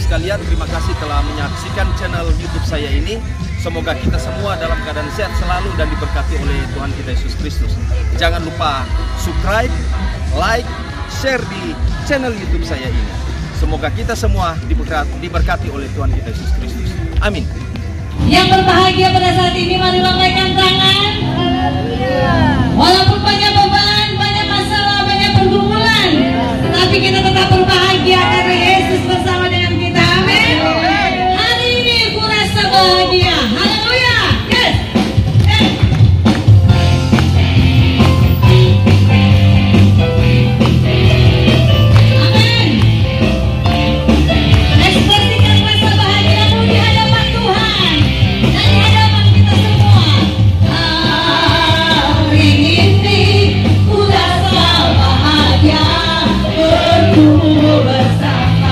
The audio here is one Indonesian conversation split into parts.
Sekalian, terima kasih telah menyaksikan channel YouTube saya ini. Semoga kita semua dalam keadaan sehat selalu dan diberkati oleh Tuhan kita Yesus Kristus. Jangan lupa subscribe, like, share di channel YouTube saya ini. Semoga kita semua diberkati oleh Tuhan kita Yesus Kristus. Amin. Yang berbahagia pada saat ini, mari lambaikan tangan. Walaupun banyak beban, banyak masalah, banyak pergumulan, tetapi kita tetap berbahagia karena Yesus bersama dengan kita. Amin. Hari ini aku rasa bahagia. Haleluya. Yes. Amin. Ekspresikan rasa bahagiamu di hadapan Tuhan dan di hadapan kita semua. Hari ini ku rasa bahagia berkumpul bersama.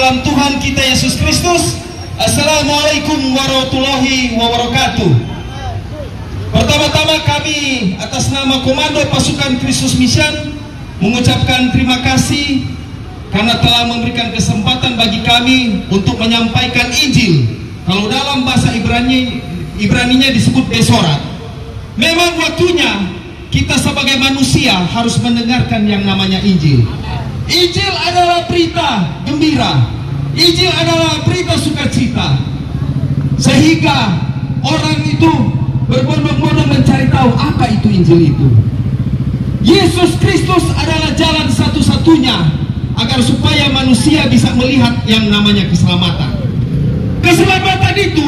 dalam Tuhan kita Yesus Kristus. Assalamualaikum warahmatullahi wabarakatuh. Pertama-tama kami atas nama Komando Pasukan Kristus Mission mengucapkan terima kasih karena telah memberikan kesempatan bagi kami untuk menyampaikan Injil. Kalau dalam bahasa Ibraninya disebut Besorat. Memang waktunya kita sebagai manusia harus mendengarkan yang namanya Injil. Injil adalah berita gembira. Injil adalah berita sukacita. Sehingga orang itu berbondong-bondong mencari tahu apa itu Injil itu. Yesus Kristus adalah jalan satu-satunya agar supaya manusia bisa melihat yang namanya keselamatan. Keselamatan itu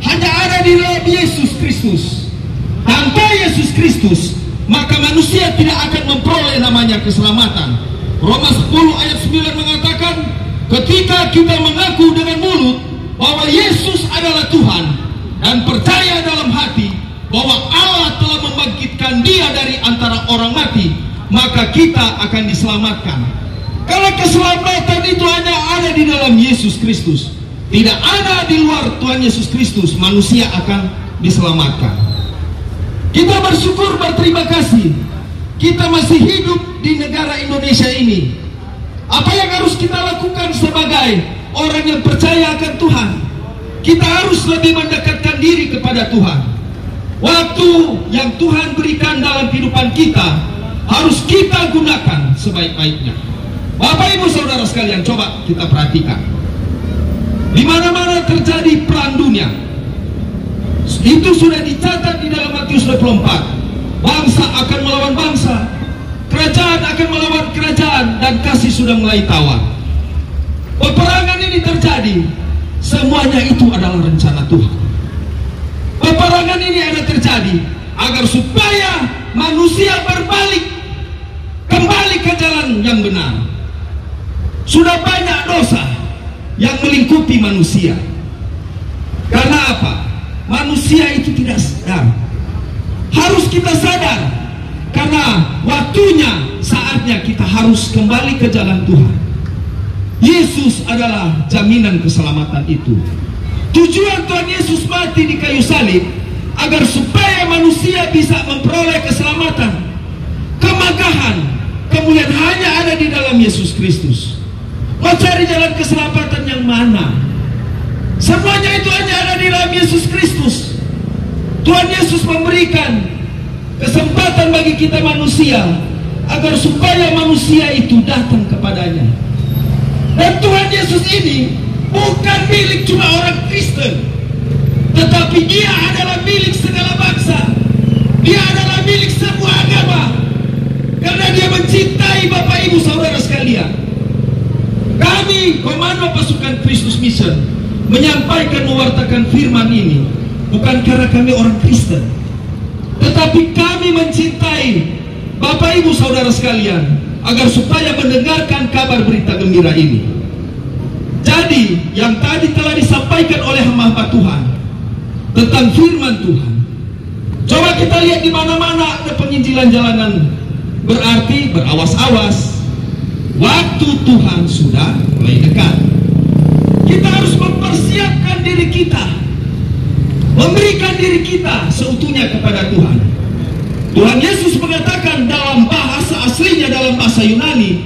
hanya ada di dalam Yesus Kristus. Tanpa Yesus Kristus, maka manusia tidak akan memperoleh namanya keselamatan. Roma 10 ayat 9 mengatakan, ketika kita mengaku dengan mulut bahwa Yesus adalah Tuhan dan percaya dalam hati bahwa Allah telah membangkitkan Dia dari antara orang mati, maka kita akan diselamatkan. Kalau keselamatan itu hanya ada di dalam Yesus Kristus, tidak ada di luar Tuhan Yesus Kristus, manusia akan diselamatkan. Kita bersyukur, berterima kasih, kita masih hidup di negara Indonesia ini. Apa yang harus kita lakukan sebagai orang yang percaya akan Tuhan? Kita harus lebih mendekatkan diri kepada Tuhan. Waktu yang Tuhan berikan dalam kehidupan kita harus kita gunakan sebaik-baiknya. Bapak Ibu Saudara sekalian, coba kita perhatikan. Di mana-mana terjadi perang dunia, itu sudah dicatat di dalam Matius 24. Bangsa akan melawan bangsa, kerajaan akan melawan kerajaan, dan kasih sudah mulai tawar. Peperangan ini terjadi, semuanya itu adalah rencana Tuhan. Peperangan ini ada terjadi agar supaya manusia berbalik kembali ke jalan yang benar. Sudah banyak dosa yang melingkupi manusia. Karena apa? Manusia itu tidak sadar. Harus kita sadar, karena waktunya, saatnya kita harus kembali ke jalan Tuhan. Yesus adalah jaminan keselamatan itu. Tujuan Tuhan Yesus mati di kayu salib agar supaya manusia bisa memperoleh keselamatan. Kemegahan, kemuliaan hanya ada di dalam Yesus Kristus. Mau cari jalan keselamatan yang mana? Semuanya itu hanya ada di dalam Yesus Kristus. Tuhan Yesus memberikan kesempatan bagi kita manusia agar supaya manusia itu datang kepadanya. Dan Tuhan Yesus ini bukan milik cuma orang Kristen, tetapi Dia adalah milik segala bangsa. Dia adalah milik semua agama, karena Dia mencintai Bapak Ibu Saudara sekalian. Kami Komando Pasukan Kristus Mission menyampaikan, mewartakan firman ini bukan karena kami orang Kristen, tetapi kami mencintai Bapak Ibu Saudara sekalian agar supaya mendengarkan kabar berita gembira ini. Jadi yang tadi telah disampaikan oleh hamba Tuhan tentang firman Tuhan, coba kita lihat di mana-mana ada penginjilan jalanan, berarti berawas-awas. Waktu Tuhan sudah mulai dekat. Kita harus mempersiapkan diri kita, memberikan diri kita seutuhnya kepada Tuhan. Tuhan Yesus mengatakan dalam bahasa aslinya, dalam bahasa Yunani,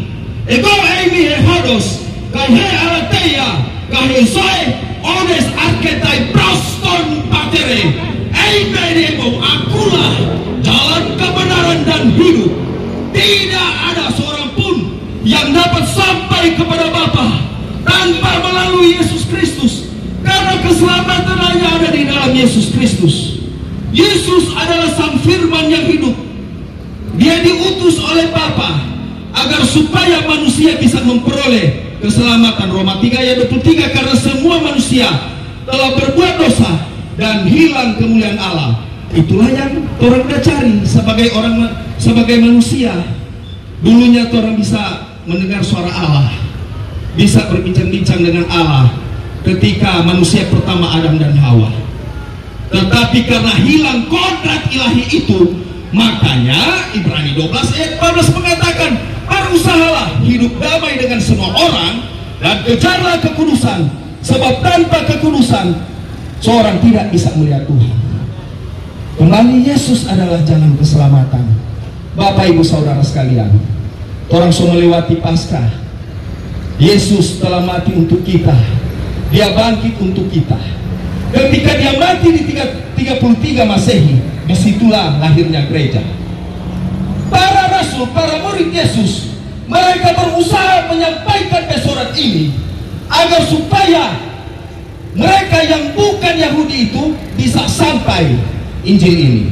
ego eimi hehodos kai he alateia kai soe odes arketai proston patere eimenemo, akulah jalan kebenaran dan hidup. Tidak ada seorang pun yang dapat sampai kepada Bapa tanpa melalui Yesus Kristus, karena keselamatan hanya ada di dalam Yesus Kristus. Yesus adalah Sang Firman yang hidup. Dia diutus oleh Bapa agar supaya manusia bisa memperoleh keselamatan. Roma 3 ayat 23, karena semua manusia telah berbuat dosa dan hilang kemuliaan Allah. Itulah yang orang udah cari sebagai manusia. Dulunya orang bisa mendengar suara Allah, bisa berbincang-bincang dengan Allah ketika manusia pertama Adam dan Hawa. Tetapi karena hilang kodrat ilahi itu, makanya Ibrani 12 ayat 14 mengatakan, berusahalah hidup damai dengan semua orang dan kejarlah kekudusan, sebab tanpa kekudusan seorang tidak bisa melihat Tuhan. Kembali, Yesus adalah jalan keselamatan. Bapak Ibu Saudara sekalian, orang sudah melewati Paskah. Yesus telah mati untuk kita, Dia bangkit untuk kita. Ketika Dia mati di 33 Masehi, disitulah lahirnya gereja. Para rasul, para murid Yesus, mereka berusaha menyampaikan pesoran ini agar supaya mereka yang bukan Yahudi itu bisa sampai Injil ini.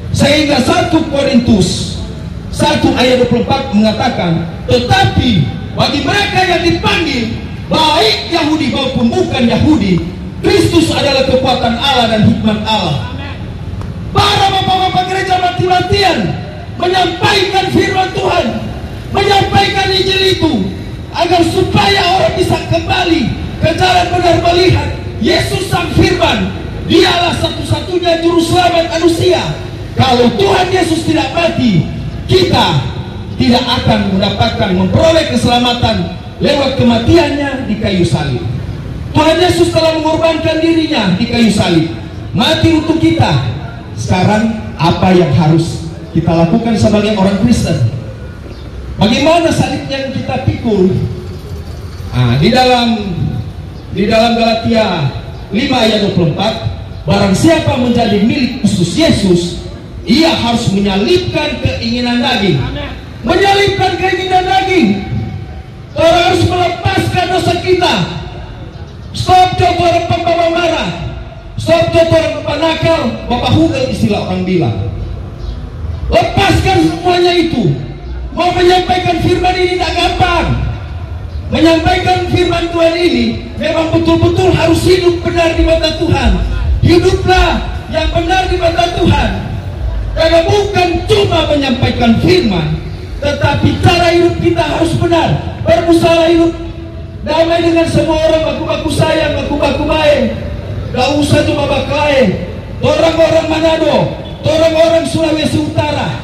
Sehingga 1 Korintus 1 ayat 24 mengatakan, tetapi bagi mereka yang dipanggil, baik Yahudi maupun bukan Yahudi, Kristus adalah kekuatan Allah dan hikmat Allah. Para bapak-bapak gereja mati-matian menyampaikan firman Tuhan, menyampaikan Injil itu agar supaya orang bisa kembali ke jalan benar, melihat Yesus sang firman. Dialah satu-satunya juru selamat manusia. Kalau Tuhan Yesus tidak mati, kita tidak akan mendapatkan, memperoleh keselamatan lewat kematiannya di kayu salib. Tuhan Yesus telah mengorbankan dirinya di kayu salib, mati untuk kita. Sekarang apa yang harus kita lakukan sebagai orang Kristen? Bagaimana salib yang kita pikul? Di dalam Galatia 5 ayat 24, barang siapa menjadi milik Kristus Yesus, ia harus menyalibkan keinginan daging. Menyalibkan keinginan daging. Orang harus melepaskan dosa kita. Stop jodoh orang pembawa marah. Stop jodoh orang penakal, bapak hugel istilah orang bilang. Lepaskan semuanya itu. Mau menyampaikan firman ini tidak gampang. Menyampaikan firman Tuhan ini memang betul-betul harus hidup benar di mata Tuhan. Hiduplah yang benar di mata Tuhan. Karena bukan cuma menyampaikan firman, tetapi cara hidup kita harus benar. Berusaha hidup damai dengan semua orang, baku-baku sayang, baku-baku baik. Gak usah cuma baklae. Orang-orang Manado, orang-orang Sulawesi Utara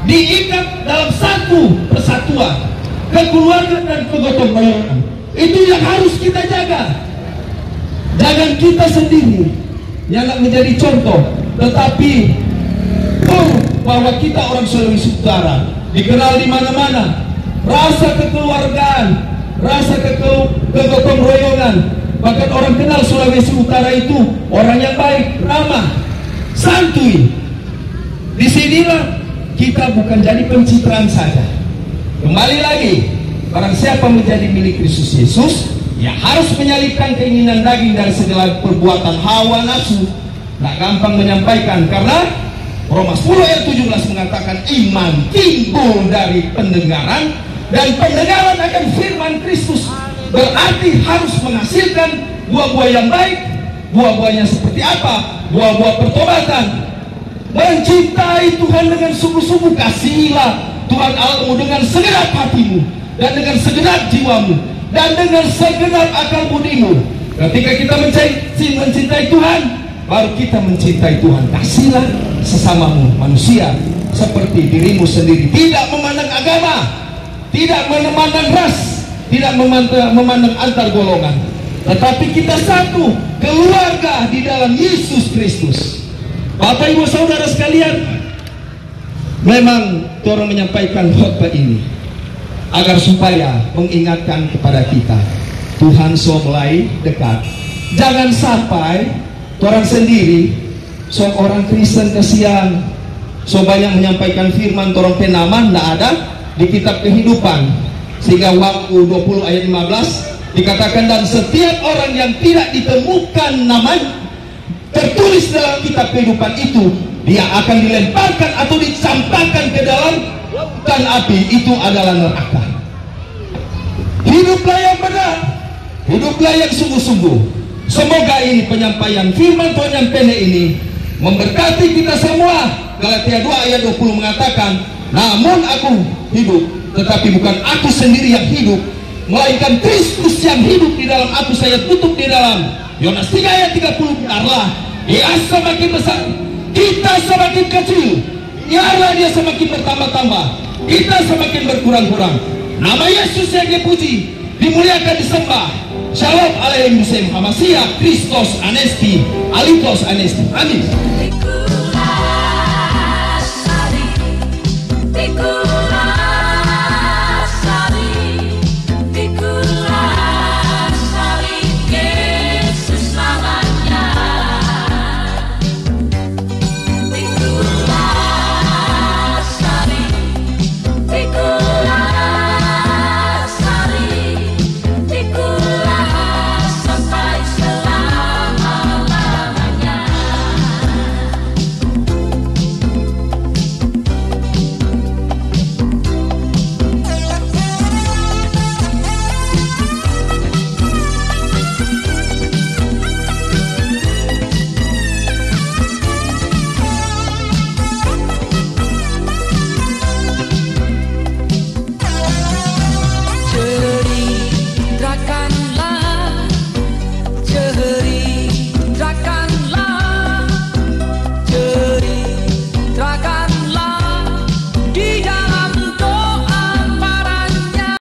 diikat dalam satu persatuan, kekeluargaan dan kegotong royongan. Itu yang harus kita jaga. Jangan kita sendiri yang menjadi contoh, tetapi bahwa kita orang Sulawesi Utara dikenal di mana-mana. Rasa kekeluargaan, rasa kegotong royongan. Bahkan orang kenal Sulawesi Utara itu orang yang baik, ramah, santuy. Disinilah kita bukan jadi pencitraan saja. Kembali lagi, barang siapa menjadi milik Kristus Yesus, ya harus menyalibkan keinginan daging dari segala perbuatan hawa nafsu. Tidak gampang menyampaikan, karena Roma 10 ayat 17 mengatakan iman timbul dari pendengaran, dan pendengaran akan firman Kristus. Berarti harus menghasilkan buah-buah yang baik. Buah-buahnya seperti apa? Buah-buah pertobatan. Mencintai Tuhan dengan sungguh-sungguh. Kasihilah Tuhan Allahmu dengan segenap hatimu, dan dengan segenap jiwamu, dan dengan segenap akal budimu. Ketika kita mencintai Tuhan, baru kita mencintai Tuhan. Kasihlah sesamamu manusia seperti dirimu sendiri. Tidak memandang agama, tidak memandang ras, tidak memandang antar golongan, tetapi kita satu keluarga di dalam Yesus Kristus. Bapak Ibu Saudara sekalian, memang Tuhan menyampaikan khotbah ini agar supaya mengingatkan kepada kita, Tuhan so mulai dekat. Jangan sampai Tuhan sendiri, seorang Kristen kesian, so banyak menyampaikan firman Tuhan penaman, tidak ada di kitab kehidupan. Sehingga waktu 20 ayat 15 dikatakan, dan setiap orang yang tidak ditemukan namanya tertulis dalam kitab kehidupan itu, dia akan dilemparkan atau dicampakkan ke dalam lautan api. Itu adalah neraka. Hiduplah yang benar, hiduplah yang sungguh-sungguh. Semoga ini penyampaian firman Tuhan yang pendek ini memberkati kita semua. Galatia 2 ayat 20 mengatakan, namun aku hidup, tetapi bukan aku sendiri yang hidup, melainkan Kristus yang hidup di dalam aku. Saya tutup di dalam Yohanes 3 ayat 30. Biarlah dia semakin besar, kita semakin kecil. Biarlah dia semakin bertambah-tambah, kita semakin berkurang-kurang. Nama Yesus yang dipuji, dimuliakan, disembah. Shalom Aleluia Hamashiach Kristos Anesti Alitos Anesti. Amin.